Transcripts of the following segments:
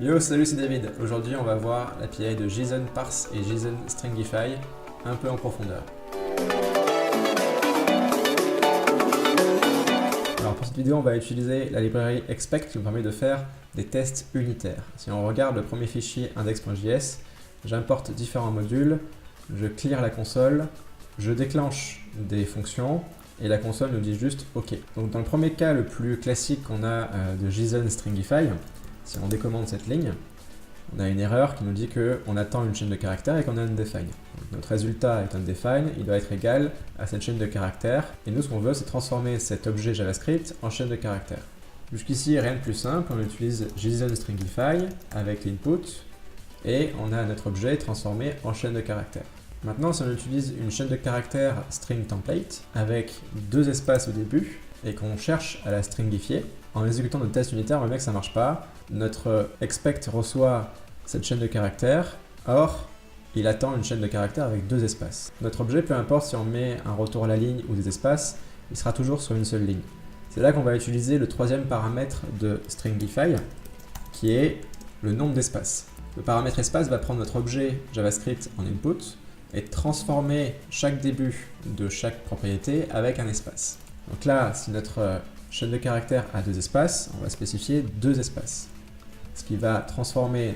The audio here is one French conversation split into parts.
Yo, salut, c'est David. Aujourd'hui, on va voir l'API de JSON Parse et JSON Stringify un peu en profondeur. Alors pour cette vidéo, on va utiliser la librairie expect qui nous permet de faire des tests unitaires. Si on regarde le premier fichier index.js, j'importe différents modules, je clear la console, je déclenche des fonctions et la console nous dit juste OK. Donc dans le premier cas le plus classique qu'on a de JSON Stringify, si on décommande cette ligne, on a une erreur qui nous dit qu'on attend une chaîne de caractères et qu'on a undefined. Donc notre résultat est undefined, il doit être égal à cette chaîne de caractères. Et nous, ce qu'on veut, c'est transformer cet objet JavaScript en chaîne de caractères. Jusqu'ici, rien de plus simple, on utilise JSON Stringify avec l'input et on a notre objet transformé en chaîne de caractères. Maintenant, si on utilise une chaîne de caractères string template avec deux espaces au début et qu'on cherche à la stringifier, en exécutant notre test unitaire, on voit bien que ça ne marche pas. Notre expect reçoit cette chaîne de caractères, or il attend une chaîne de caractères avec deux espaces. Notre objet, peu importe si on met un retour à la ligne ou des espaces, il sera toujours sur une seule ligne. C'est là qu'on va utiliser le troisième paramètre de Stringify, qui est le nombre d'espaces. Le paramètre espace va prendre notre objet JavaScript en input et transformer chaque début de chaque propriété avec un espace. Donc là, si notre chaîne de caractères a deux espaces, on va spécifier deux espaces. Ce qui va transformer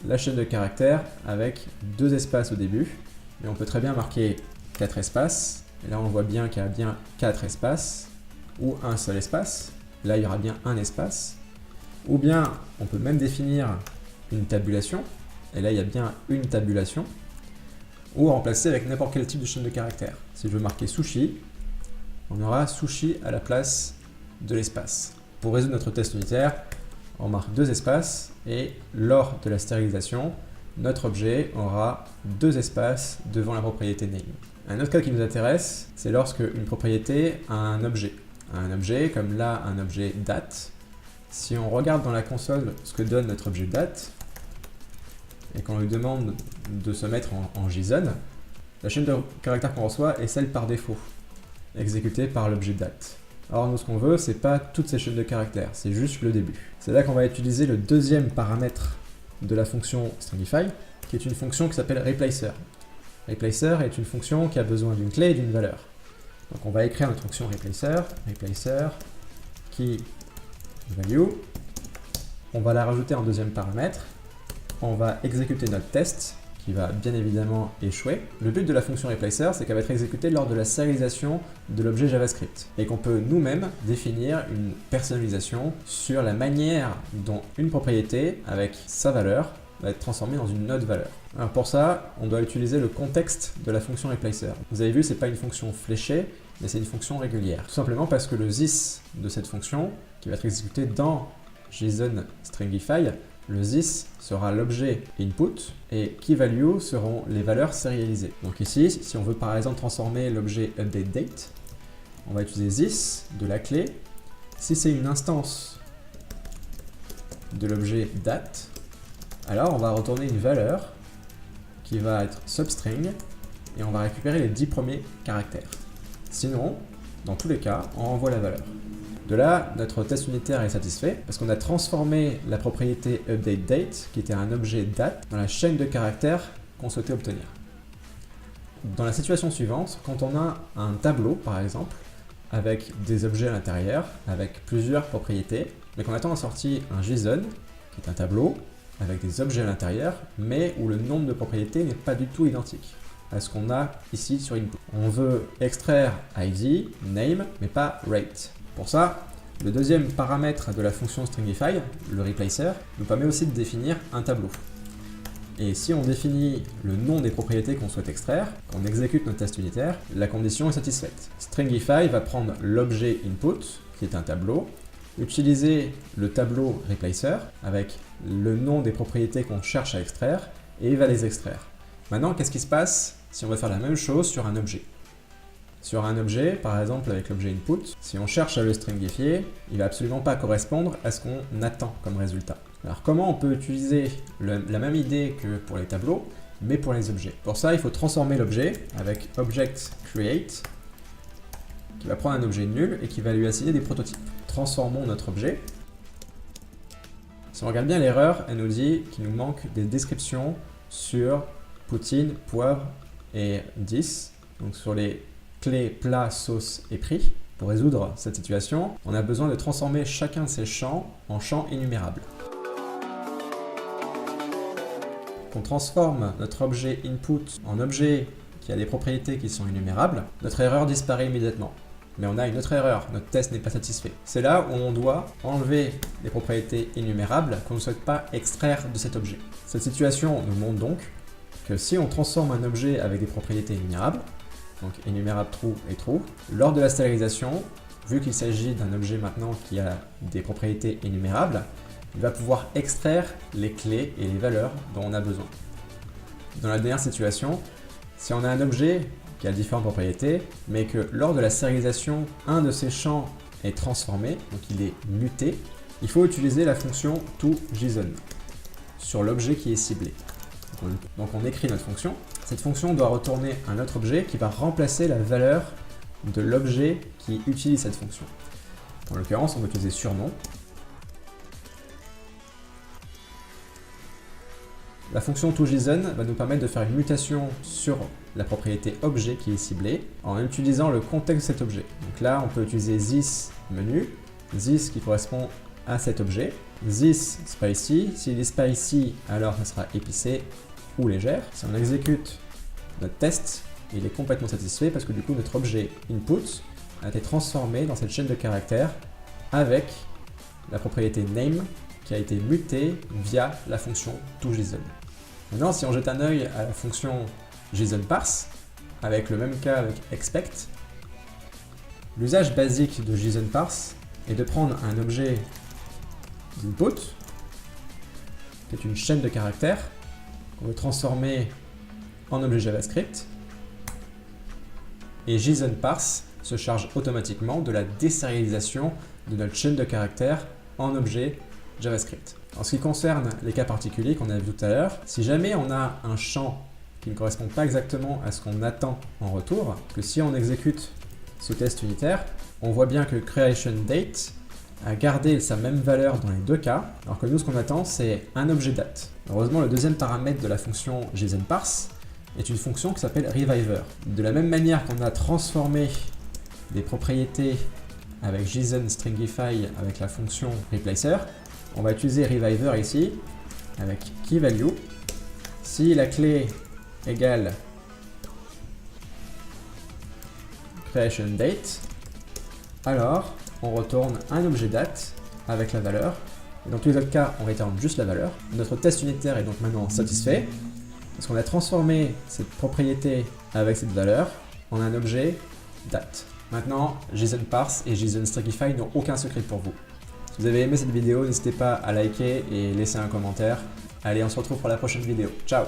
la chaîne de caractères avec deux espaces au début. Et on peut très bien marquer 4 espaces. Et là, on voit bien qu'il y a bien 4 espaces ou un seul espace. Là, il y aura bien un espace. Ou bien, on peut même définir une tabulation. Et là, il y a bien une tabulation. Ou remplacer avec n'importe quel type de chaîne de caractères. Si je veux marquer sushi, on aura sushi à la place de l'espace. Pour résoudre notre test unitaire, on marque deux espaces et lors de la stérilisation, notre objet aura deux espaces devant la propriété name. Un autre cas qui nous intéresse, c'est lorsque une propriété a un objet. Un objet, comme là un objet date. Si on regarde dans la console ce que donne notre objet date et qu'on lui demande de se mettre en JSON, la chaîne de caractères qu'on reçoit est celle par défaut, exécutée par l'objet date. Alors nous, ce qu'on veut, c'est pas toutes ces chaînes de caractères, c'est juste le début. C'est là qu'on va utiliser le deuxième paramètre de la fonction Stringify, qui est une fonction qui s'appelle replacer. Replacer est une fonction qui a besoin d'une clé et d'une valeur. Donc on va écrire notre fonction replacer qui value. On va la rajouter en deuxième paramètre. On va exécuter notre test, qui va bien évidemment échouer. Le but de la fonction replacer, c'est qu'elle va être exécutée lors de la sérialisation de l'objet JavaScript et qu'on peut nous-mêmes définir une personnalisation sur la manière dont une propriété, avec sa valeur, va être transformée dans une autre valeur. Alors pour ça, on doit utiliser le contexte de la fonction replacer. Vous avez vu, c'est pas une fonction fléchée, mais c'est une fonction régulière. Tout simplement parce que le this de cette fonction, qui va être exécuté dans JSON Stringify, le this sera l'objet input et key value seront les valeurs sérialisées. Donc ici, si on veut par exemple transformer l'objet updateDate, on va utiliser this de la clé. Si c'est une instance de l'objet date, alors on va retourner une valeur qui va être substring et on va récupérer les 10 premiers caractères. Sinon, dans tous les cas, on renvoie la valeur. De là, notre test unitaire est satisfait parce qu'on a transformé la propriété updateDate, qui était un objet date, dans la chaîne de caractères qu'on souhaitait obtenir. Dans la situation suivante, quand on a un tableau, par exemple, avec des objets à l'intérieur, avec plusieurs propriétés, mais qu'on attend en sortie un JSON, qui est un tableau, avec des objets à l'intérieur, mais où le nombre de propriétés n'est pas du tout identique à ce qu'on a ici sur input. On veut extraire ID, name, mais pas rate. Pour ça, le deuxième paramètre de la fonction Stringify, le replacer, nous permet aussi de définir un tableau. Et si on définit le nom des propriétés qu'on souhaite extraire, qu'on exécute notre test unitaire, la condition est satisfaite. Stringify va prendre l'objet input, qui est un tableau, utiliser le tableau replacer avec le nom des propriétés qu'on cherche à extraire, et il va les extraire. Maintenant, qu'est-ce qui se passe si on veut faire la même chose sur un objet ? Sur un objet, par exemple avec l'objet input, si on cherche à le stringifier, il ne va absolument pas correspondre à ce qu'on attend comme résultat. Alors comment on peut utiliser la même idée que pour les tableaux, mais pour les objets? Pour ça, il faut transformer l'objet avec object create, qui va prendre un objet nul et qui va lui assigner des prototypes. Transformons notre objet Si on regarde bien l'erreur, elle nous dit qu'il nous manque des descriptions sur poutine, poivre et 10, donc sur les clés plat, sauce et prix. Pour résoudre cette situation, on a besoin de transformer chacun de ces champs en champs énumérables. On transforme notre objet input en objet qui a des propriétés qui sont énumérables, notre erreur disparaît immédiatement. Mais on a une autre erreur, notre test n'est pas satisfait. C'est là où on doit enlever les propriétés énumérables qu'on ne souhaite pas extraire de cet objet. Cette situation nous montre donc que si on transforme un objet avec des propriétés énumérables, donc énumérable true et true, lors de la stérilisation, vu qu'il s'agit d'un objet maintenant qui a des propriétés énumérables, il va pouvoir extraire les clés et les valeurs dont on a besoin. Dans la dernière situation, si on a un objet qui a différentes propriétés, mais que lors de la stérilisation, un de ces champs est transformé, donc il est muté, il faut utiliser la fonction toJSON sur l'objet qui est ciblé. Donc on écrit notre fonction. Cette fonction doit retourner un autre objet qui va remplacer la valeur de l'objet qui utilise cette fonction. En l'occurrence, on va utiliser surnom. La fonction toJSON va nous permettre de faire une mutation sur la propriété objet qui est ciblée en utilisant le contexte de cet objet. Donc là, on peut utiliser this menu, this qui correspond à cet objet, this spicy, s'il est spicy, alors ça sera épicé ou légère. Si on exécute notre test, il est complètement satisfait parce que du coup notre objet input a été transformé dans cette chaîne de caractères avec la propriété name qui a été mutée via la fonction toJSON. Maintenant, si on jette un œil à la fonction JSON_parse, avec le même cas avec expect, l'usage basique de JSON_parse est de prendre un objet d'input, qui est une chaîne de caractères, qu'on veut transformer en objet JavaScript, et JSON_parse se charge automatiquement de la désérialisation de notre chaîne de caractères en objet JavaScript. En ce qui concerne les cas particuliers qu'on a vu tout à l'heure, si jamais on a un champ qui ne correspond pas exactement à ce qu'on attend en retour, parce que si on exécute ce test unitaire, on voit bien que creationDate a gardé sa même valeur dans les deux cas, alors que nous ce qu'on attend c'est un objet date. Heureusement, le deuxième paramètre de la fonction JSON_parse est une fonction qui s'appelle reviver. De la même manière qu'on a transformé des propriétés avec JSON stringify avec la fonction replacer, on va utiliser reviver ici avec keyValue. Si la clé égale creationDate, alors on retourne un objet date avec la valeur. Et dans tous les autres cas, on returne juste la valeur. Notre test unitaire est donc maintenant satisfait parce qu'on a transformé cette propriété avec cette valeur en un objet date. Maintenant, JSON_parse et JSON_stringify n'ont aucun secret pour vous. Si vous avez aimé cette vidéo, n'hésitez pas à liker et laisser un commentaire. Allez, on se retrouve pour la prochaine vidéo. Ciao!